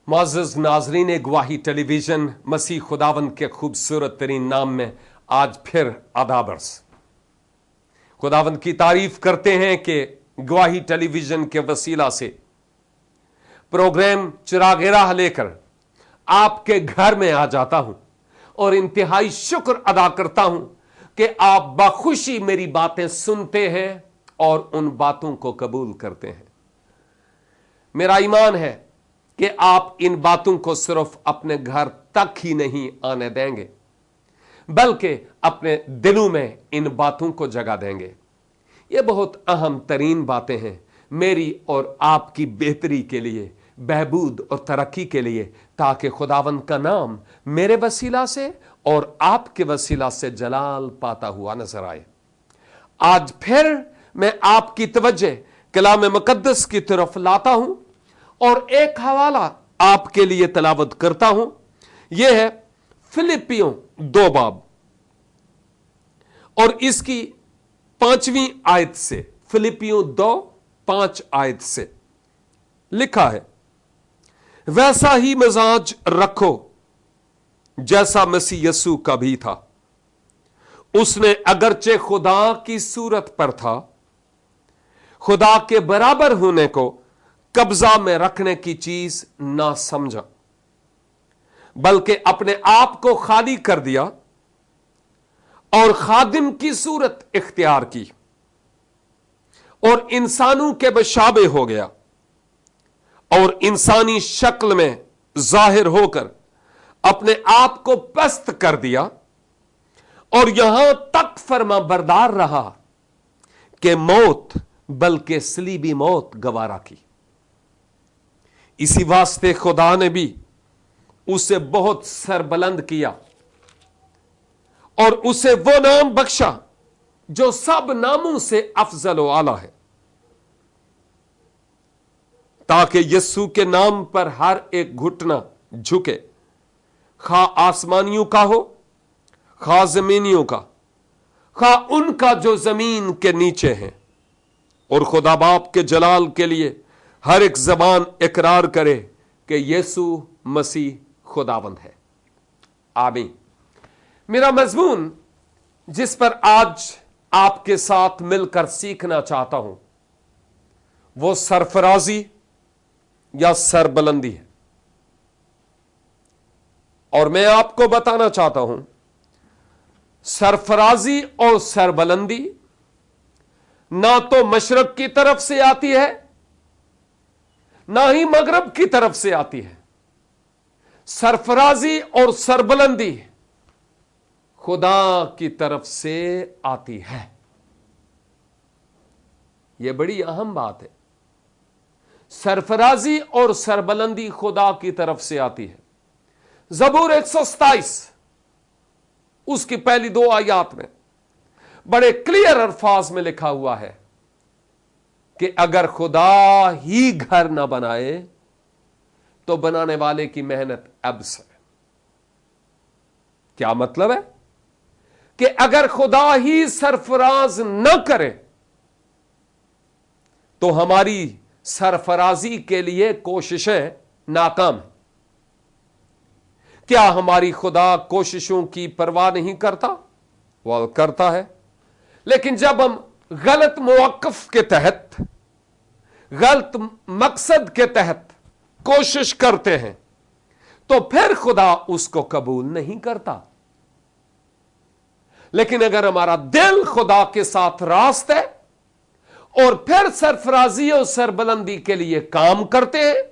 मुअज़्ज़ज़ नाज़रीन, गवाही टेलीविजन मसीह खुदावंद के खूबसूरत तरीन नाम में आज फिर आदाब अर्ज़। खुदावंद की तारीफ करते हैं कि गवाही टेलीविजन के वसीला से प्रोग्राम चिराग राह लेकर आपके घर में आ जाता हूं और इंतहाई शुक्र अदा करता हूं कि आप बखुशी मेरी बातें सुनते हैं और उन बातों को कबूल करते हैं। मेरा ईमान है कि आप इन बातों को सिर्फ अपने घर तक ही नहीं आने देंगे, बल्कि अपने दिलों में इन बातों को जगा देंगे। ये बहुत अहम तरीन बातें हैं मेरी और आपकी बेहतरी के लिए, बहबूद और तरक्की के लिए, ताकि खुदावंद का नाम मेरे वसीला से और आपके वसीला से जलाल पाता हुआ नजर आए। आज फिर मैं आपकी तवज्जो कलाम मुकद्दस की तरफ लाता हूं और एक हवाला आपके लिए तलावत करता हूं। यह है फिलिपियों 2 बाब और इसकी 5वीं आयत से। फिलिपियों 2:5 आयत से लिखा है, वैसा ही मिजाज रखो जैसा मसीह यस्सु का भी था। उसने अगरचे खुदा की सूरत पर था, खुदा के बराबर होने को कब्जा में रखने की चीज ना समझा, बल्कि अपने आप को खाली कर दिया और खादिम की सूरत इख्तियार की और इंसानों के बशाबे हो गया और इंसानी शक्ल में जाहिर होकर अपने आप को पस्त कर दिया और यहां तक फर्मा बरदार रहा कि मौत, बल्कि सलीबी मौत गवारा की। इसी वास्ते खुदा ने भी उसे बहुत सरबुलंद किया और उसे वो नाम बख्शा जो सब नामों से अफजल व आला है, ताकि यस्सु के नाम पर हर एक घुटना झुके, खा आसमानियों का हो, खा जमीनियों का, खा उनका जो जमीन के नीचे हैं, और खुदा बाप के जलाल के लिए हर एक जबान इकरार करे कि यीशु मसीह खुदावंद है। आमीन। मेरा मजमून जिस पर आज आपके साथ मिलकर सीखना चाहता हूं वो सरफराजी या सरबुलंदी है, और मैं आपको बताना चाहता हूं सरफराजी और सरबुलंदी ना तो मशरक की तरफ से आती है ना ही मगरब की तरफ से आती है। सरफराजी और सरबुलंदी खुदा की तरफ से आती है। यह बड़ी अहम बात है। सरफराजी और सरबुलंदी खुदा की तरफ से आती है। ज़बूर 127 उसकी पहली 2 आयत में बड़े क्लियर अल्फाज में लिखा हुआ है कि अगर खुदा ही घर ना बनाए तो बनाने वाले की मेहनत अब्स है। क्या मतलब है कि अगर खुदा ही सरफराज न करे तो हमारी सरफराजी के लिए कोशिशें नाकाम। क्या हमारी खुदा कोशिशों की परवाह नहीं करता? वह करता है, लेकिन जब हम गलत मौक़िफ़ के तहत, गलत मकसद के तहत कोशिश करते हैं तो फिर खुदा उसको कबूल नहीं करता। लेकिन अगर हमारा दिल खुदा के साथ रास्त है और फिर सरफराजी और सरबुलंदी के लिए काम करते हैं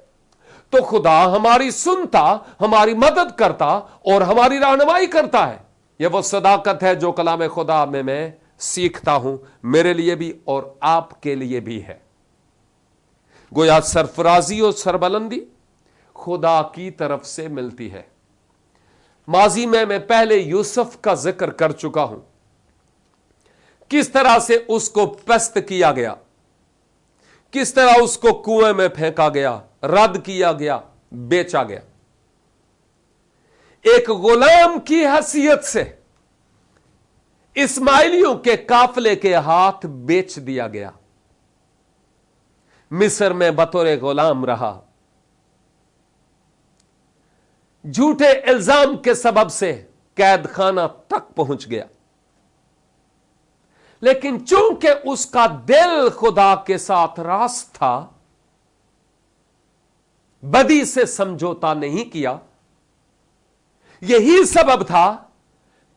तो खुदा हमारी सुनता, हमारी मदद करता और हमारी रहनुमाई करता है। यह वो सदाकत है जो कलाम खुदा में मैं सीखता हूं, मेरे लिए भी और आपके लिए भी है। गोया सरफराजी और सरबुलंदी खुदा की तरफ से मिलती है। माजी में मैं पहले यूसुफ का जिक्र कर चुका हूं, किस तरह से उसको पस्त किया गया, किस तरह उसको कुएं में फेंका गया, रद्द किया गया, बेचा गया। एक गुलाम की हैसियत से इस्माइलियों के काफले के हाथ बेच दिया गया, मिस्र में बतौर गुलाम रहा। झूठे इल्जाम के सबब से कैद खाना तक पहुंच गया, लेकिन चूंकि उसका दिल खुदा के साथ रास था, बदी से समझौता नहीं किया, यही सबब था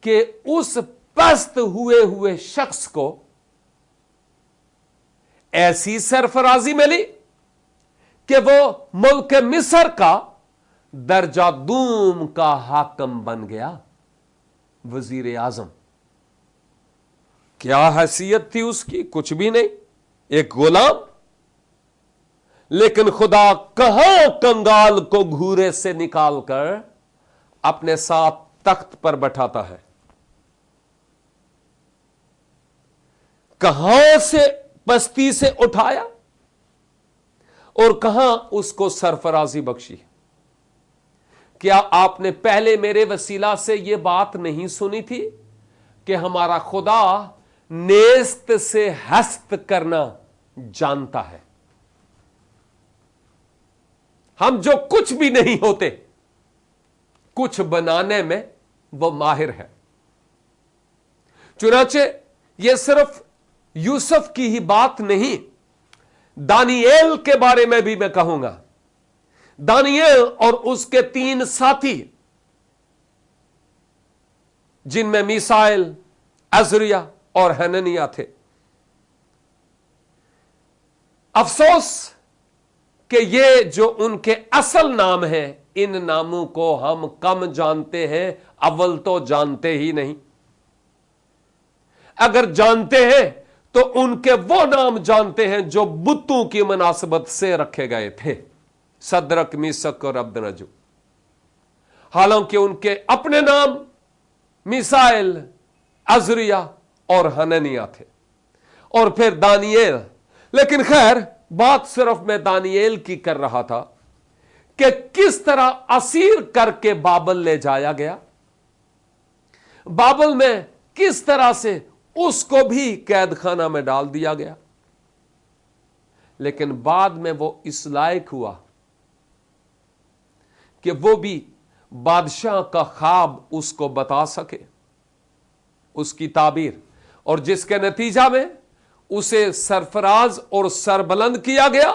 कि उस पस्त हुए शख्स को ऐसी सरफराजी मिली कि वो मुल्क मिस्र का दर्जा दूम का हाकम बन गया, वजीर आजम। क्या हैसियत थी उसकी? कुछ भी नहीं, एक गुलाम। लेकिन खुदा कहां कंगाल को घूरे से निकालकर अपने साथ तख्त पर बैठाता है, कहां से पस्ती से उठाया और कहां उसको सरफराजी बख्शी। क्या आपने पहले मेरे वसीला से यह बात नहीं सुनी थी कि हमारा खुदा नेस्त से हस्त करना जानता है? हम जो कुछ भी नहीं होते, कुछ बनाने में वो माहिर है। चुनाचे ये सिर्फ यूसुफ की ही बात नहीं, दानिएल के बारे में भी मैं कहूंगा। दानिएल और उसके 3 साथी, जिनमें मीसाइल, अजरिया और हननिया थे। अफसोस कि ये जो उनके असल नाम हैं, इन नामों को हम कम जानते हैं, अव्वल तो जानते ही नहीं। अगर जानते हैं तो उनके वो नाम जानते हैं जो बुतों की मुनासबत से रखे गए थे, सदरक, मीसक और अब्दनजो। हालांकि उनके अपने नाम मिसाइल, अजरिया और हननिया थे, और फिर दानिएल। लेकिन खैर, बात सिर्फ मैं दानिएल की कर रहा था कि किस तरह असीर करके बाबल ले जाया गया, बाबल में किस तरह से उसको भी कैद खाना में डाल दिया गया। लेकिन बाद में वो इस लायक हुआ कि वो भी बादशाह का ख्वाब उसको बता सके, उसकी ताबीर, और जिसके नतीजा में उसे सरफराज और सरबलंद किया गया।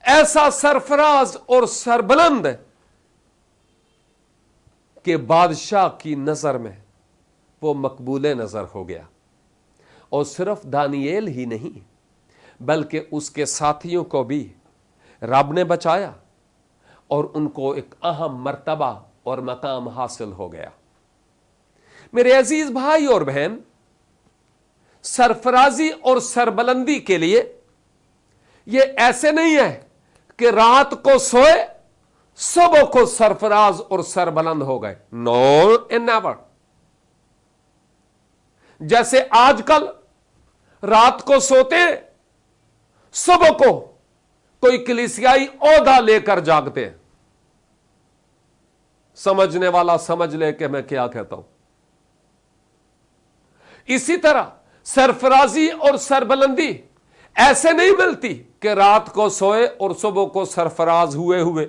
ऐसा सरफराज और सरबलंद कि बादशाह की नजर में वो मकबूले नजर हो गया। और सिर्फ दानिएल ही नहीं, बल्कि उसके साथियों को भी रब ने बचाया और उनको एक अहम मर्तबा और मकाम हासिल हो गया। मेरे अजीज भाई और बहन, सरफराजी और सरबलंदी के लिए यह ऐसे नहीं है कि रात को सोए सुबह को सरफराज और सरबलंद हो गए। No and never. जैसे आजकल रात को सोते, सुबह को कोई कलीसियाई ओहदा लेकर जागते हैं। समझने वाला समझ ले कि मैं क्या कहता हूं। इसी तरह सरफराजी और सरबलंदी ऐसे नहीं मिलती कि रात को सोए और सुबह को सरफराज हुए हुए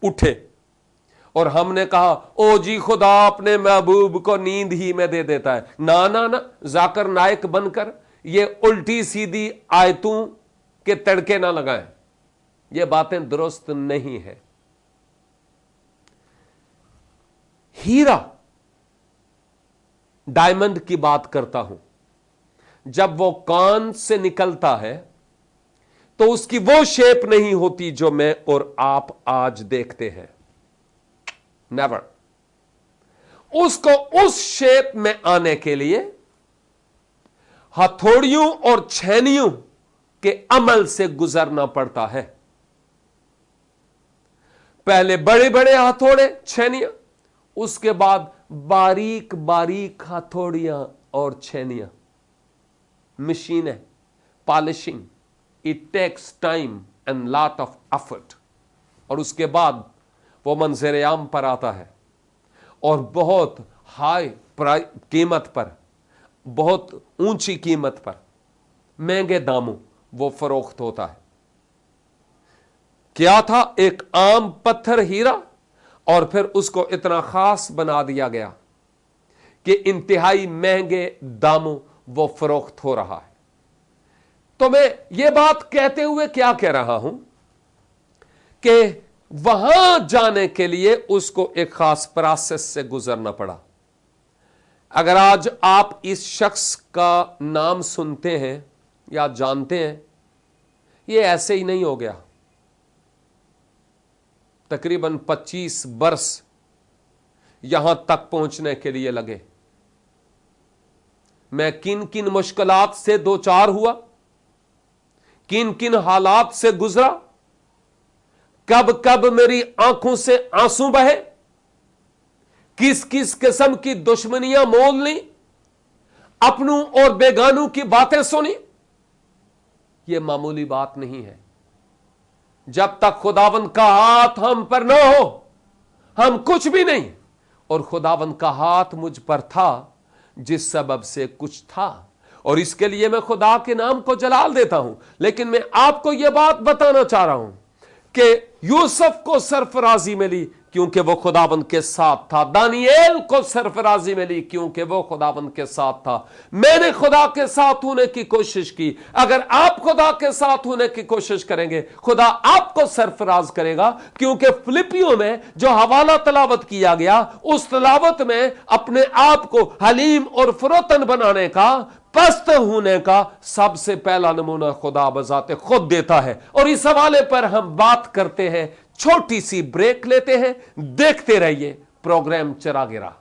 उठे और हमने कहा ओ जी खुदा अपने महबूब को नींद ही में दे देता है। ना ना ना, जाकर नायक बनकर ये उल्टी सीधी आयतों के तड़के ना लगाएं, ये बातें दुरुस्त नहीं है। हीरा, डायमंड की बात करता हूं, जब वो कान से निकलता है तो उसकी वो शेप नहीं होती जो मैं और आप आज देखते हैं। नेवर। उसको उस शेप में आने के लिए हथौड़ियों और छेनियों के अमल से गुजरना पड़ता है। पहले बड़े बड़े हथौड़े, छेनियां, उसके बाद बारीक बारीक हथौड़ियां और छेनियां, मशीनें, polishing. It takes time and lot of effort. और उसके बाद वो मंजर आम पर आता है और बहुत हाई कीमत पर, बहुत ऊंची कीमत पर, महंगे दामों वो फरोख्त होता है। क्या था? एक आम पत्थर हीरा और फिर उसको इतना खास बना दिया गया कि इंतहाई महंगे दामों वो फरोख्त हो रहा है। तो मैं ये बात कहते हुए क्या कह रहा हूं कि वहां जाने के लिए उसको एक खास प्रोसेस से गुजरना पड़ा। अगर आज आप इस शख्स का नाम सुनते हैं या जानते हैं, ये ऐसे ही नहीं हो गया। तकरीबन 25 बरस यहां तक पहुंचने के लिए लगे। मैं किन किन मुश्किलात से दो चार हुआ, किन किन हालात से गुजरा, कब कब मेरी आंखों से आंसू बहे, किस किस किस्म की दुश्मनियां मोल ली, अपनों और बेगानों की बातें सुनी, यह मामूली बात नहीं है। जब तक खुदावंद का हाथ हम पर न हो हम कुछ भी नहीं। और खुदावंद का हाथ मुझ पर था जिस सबब से कुछ था, और इसके लिए मैं खुदा के नाम को जलाल देता हूं। लेकिन मैं आपको यह बात बताना चाह रहा हूं कि यूसुफ को सरफराजी मिली क्योंकि वो खुदाबंद के साथ था। दानिएल को सरफराजी मिली क्योंकि वो खुदाबंद के साथ था। मैंने खुदा के साथ होने की कोशिश की। अगर आप खुदा के साथ होने की कोशिश करेंगे, खुदा आपको सरफराज करेगा, क्योंकि फिलिपियों में जो हवाला तलावत किया गया, उस तलावत में अपने आप को हलीम और फरोतन बनाने का, पस्त होने का सबसे पहला नमूना खुदा बजाते खुद देता है। और इस हवाले पर हम बात करते हैं। छोटी सी ब्रेक लेते हैं, देखते रहिए प्रोग्राम चरागेरा।